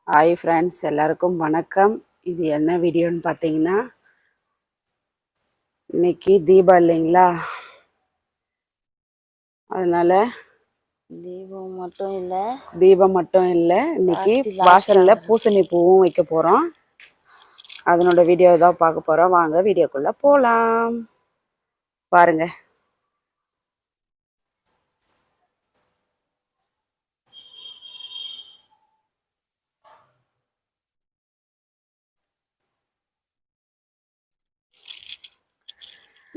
Hi friends, எல்லாருக்கும் வணக்கம். இது என்ன வீடியோன்னு பார்த்தீங்கன்னா, இன்னைக்கு தீபம் இல்லைங்களா, அதனால தீபம் மட்டும் இல்லை, இன்னைக்கு வாசலில் பூசணி பூவும் வைக்க போகிறோம். அதனோட வீடியோ தான் பார்க்க போகிறோம். வாங்க வீடியோக்குள்ளே போகலாம். பாருங்க,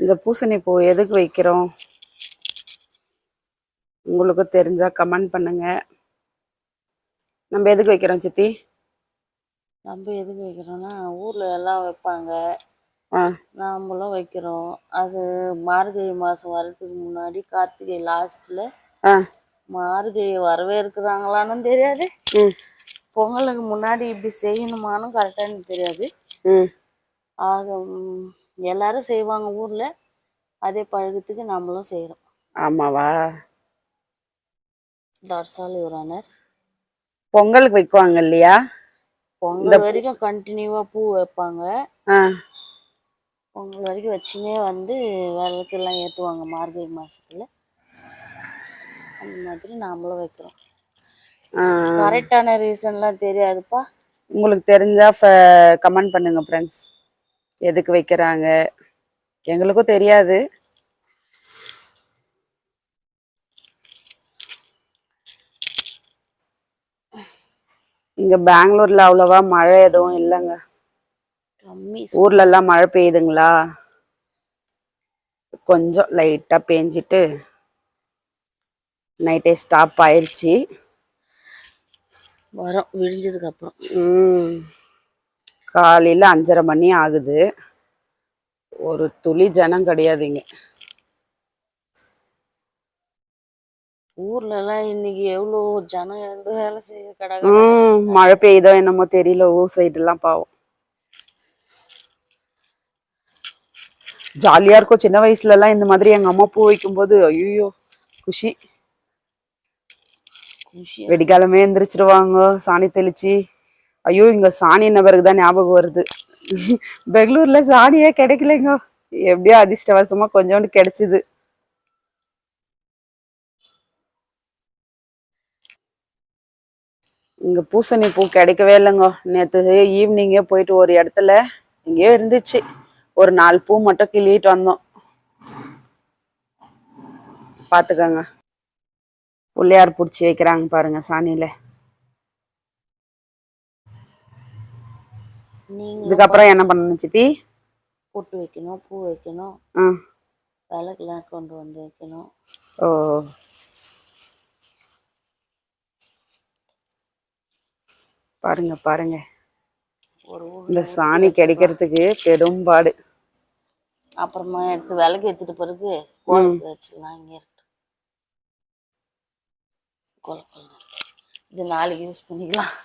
இந்த பூசணி பூ எதுக்கு வைக்கிறோம் உங்களுக்கு தெரிஞ்சால் கமெண்ட் பண்ணுங்க. நம்ம எதுக்கு வைக்கிறோம் சித்தி? நம்ம எதுக்கு வைக்கிறோம்னா, ஊரில் எல்லாம் வைப்பாங்க, நாமளும் வைக்கிறோம். அது மார்கழி மாதம் வர்றதுக்கு முன்னாடி, கார்த்திகை லாஸ்ட்டில் மார்கழி வரவே இருக்கிறாங்களான்னு தெரியாது, பொங்கலுக்கு முன்னாடி இப்படி செய்யணுமானும் கரெக்டாக எனக்கு தெரியாது. ஆக எல்லாரும் செய்வாங்க ஊரில், அதே பழக்கத்துக்கு நம்மளும் செய்கிறோம். ஆமாவா? That's all your honour. பொங்கலுக்கு வைக்குவாங்க இல்லையா? பொங்கல் வரைக்கும் கண்டினியூவாக பூ வைப்பாங்க. பொங்கல் வரைக்கும் வச்சுனே வந்து விளக்கெல்லாம் ஏற்றுவாங்க மார்கழி மாதத்தில். அந்த மாதிரி நாமளும் வைக்கிறோம். கரெக்டான ரீசன்லாம் தெரியாதுப்பா. உங்களுக்கு தெரிஞ்சா கமெண்ட் பண்ணுங்க ஃப்ரெண்ட்ஸ், எதுக்கு வைக்கிறாங்க. எங்களுக்கும் தெரியாது. இங்க பெங்களூர்ல அவ்வளவா மழை எதுவும் இல்லைங்க. ஊர்ல எல்லாம் மழை பெய்யுதுங்களா? கொஞ்சம் லைட்டா பேஞ்சிட்டு நைட்டே ஸ்டாப் ஆயிடுச்சு. வரோம் விடிஞ்சதுக்கு அப்புறம். காலையில 5:30 மணி ஆகுது. ஒரு துளி ஜனம் கிடையாதுங்க. ஊர்ல எல்லாம் இன்னைக்கு எவ்வளோ ஜனம் இருந்து வேலை செய்ய கடை. மழை பெய்யுதோ என்னமோ தெரியல, ஊர் சைடு எல்லாம் பாவம். ஜாலியா இருக்கும். சின்ன வயசுல எல்லாம் இந்த மாதிரி எங்க அம்மா பூ வைக்கும்போது ஐயோ குஷி. வெடிக்காலமே எந்திரிச்சிருவாங்க, சாணி தெளிச்சு. ஐயோ, இங்க சாணி என்ன பிறகுதான் ஞாபகம் வருது. பெங்களூர்ல சாணியே கிடைக்கலைங்க. எப்படியோ அதிர்ஷ்டவசமா கொஞ்சோண்டு கிடைச்சிது. இங்க பூசணி பூ கிடைக்கவே இல்லைங்க. நேற்று ஈவினிங்கே போயிட்டு ஒரு இடத்துல இங்கேயோ இருந்துச்சு, ஒரு 4 பூ மட்டும் கிள்ளிட்டு வந்தோம். பாத்துக்கோங்க, பிள்ளையார் பிடிச்சி வைக்கிறாங்க பாருங்க சாணியில. இதுக்கப்புறம் என்ன பண்ணணும் சித்தி? பொட்டு வைக்கணும், பூ வைக்கணும், விளக்கெல்லாம் கொண்டு வந்து வைக்கணும். ஓ, பாருங்க பாருங்க, இந்த சாணி கிடைக்கிறதுக்கு பெரும்பாடு. அப்புறமா எடுத்து விளக்கு ஏற்றிட்டு பிறகு கோலத்தில் வச்சிடலாம். இங்கே இருக்கு கோலம். இது நாளைக்கு யூஸ் பண்ணிக்கலாம்.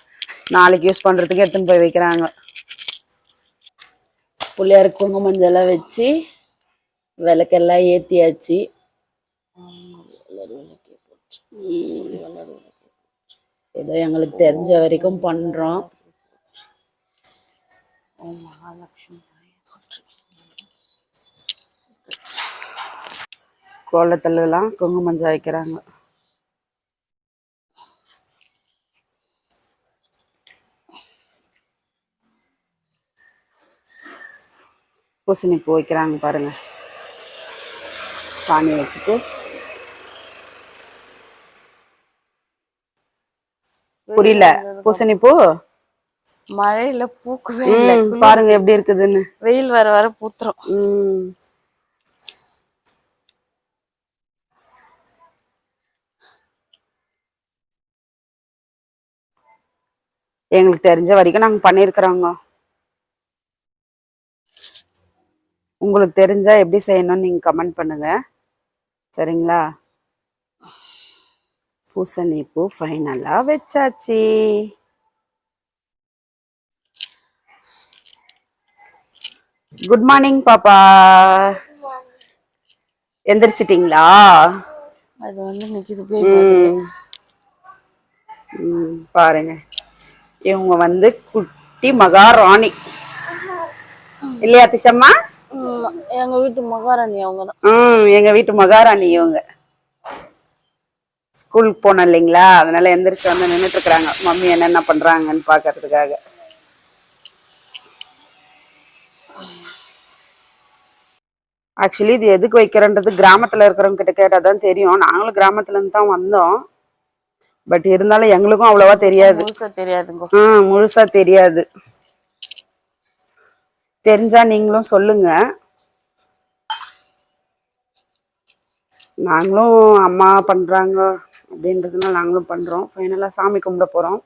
நாளைக்கு யூஸ் பண்ணுறதுக்கு எடுத்துன்னு போய் வைக்கிறாங்க. பிள்ளையாருக்கு குங்குமம் மஞ்சள் வச்சு விளக்கெல்லாம் ஏற்றியாச்சு. ஏதோ எங்களுக்கு தெரிஞ்ச வரைக்கும் பண்ணுறோம். கோலத்துலலாம் குங்குமம் மஞ்சள் வைக்கிறாங்க. பூசணி பூ வைக்கிறாங்க பாருங்க, சாணி வச்சுட்டு. புரியல, பூசணி பூ மழையில பூக்கவே இல்லை. பாருங்க எப்படி இருக்குதுன்னு. வெயில் வர வர பூத்துரும். எங்களுக்கு தெரிஞ்ச வரைக்கும் நாங்கள் பண்ணியிருக்கிறோங்க. உங்களுக்கு தெரிஞ்சா எப்படி செய்யணும்னு நீங்கள் கமெண்ட் பண்ணுங்க, சரிங்களா? பூசணி பூ ஃபைனலாக வச்சாச்சு. குட் மார்னிங் பாப்பா, எந்திரிச்சிட்டிங்களா? அது வந்து நிற்கிது போய். பாருங்க, இவங்க வந்து குட்டி மகாராணி இல்லையா திஷம்மா? எங்க வீட்டு மகாராணி அவங்கதான். எங்க வீட்டு மகாராணி இவங்க. ஸ்கூலுக்கு போனோம் இல்லைங்களா, அதனால எந்திரிச்சு வந்து நின்றுட்டு இருக்கிறாங்க மம்மி என்னென்ன பண்றாங்கன்னு பாக்கிறதுக்காக. ஆக்சுவலி இது எதுக்கு வைக்கிறன்றது கிராமத்துல இருக்கிறவங்க கிட்ட கேட்டாதான் தெரியும். நாங்களும் கிராமத்துல இருந்து தான் வந்தோம். பட் இருந்தாலும் எங்களுக்கும் அவ்வளவா தெரியாது. முழுசா தெரியாதுங்க. முழுசா தெரியாது. தெரிஞ்சா நீங்களும் சொல்லுங்க. நாங்களும் அம்மா பண்றாங்க அப்படின்றதுனால நாங்களும் பண்றோம். ஃபைனலா சாமி கும்பிட போறோம்.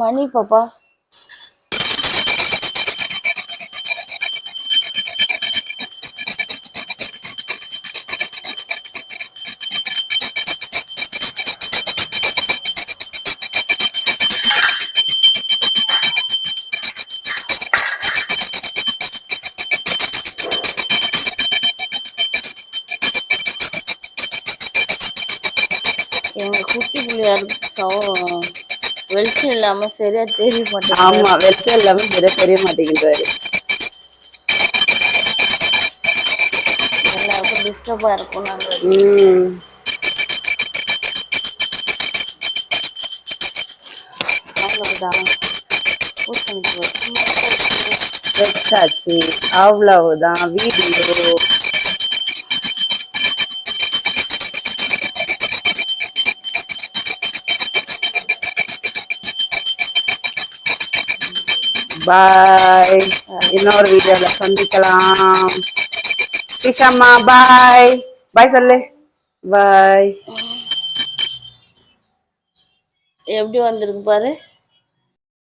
மணி பாப்பா எங்க குட்டி பிள்ளையார் வெளிச்சம் இல்லாம சரியா தெரிய மாட்டேங்குது. ஆமா, வெளிச்சம் இல்லாம சரியா தெரிய மாட்டேங்குது. எல்லாருக்கும் டிஸ்டர்பா இருக்கும். வச்சாச்சு, அவ்வளவுதான் வீடியோ. பாய், இன்னொரு வீடியோல சந்திக்கலாம். கிஷம்மா பாய் பாய் சொல்லு. பாய். எப்படி வந்திருக்கு பாரு.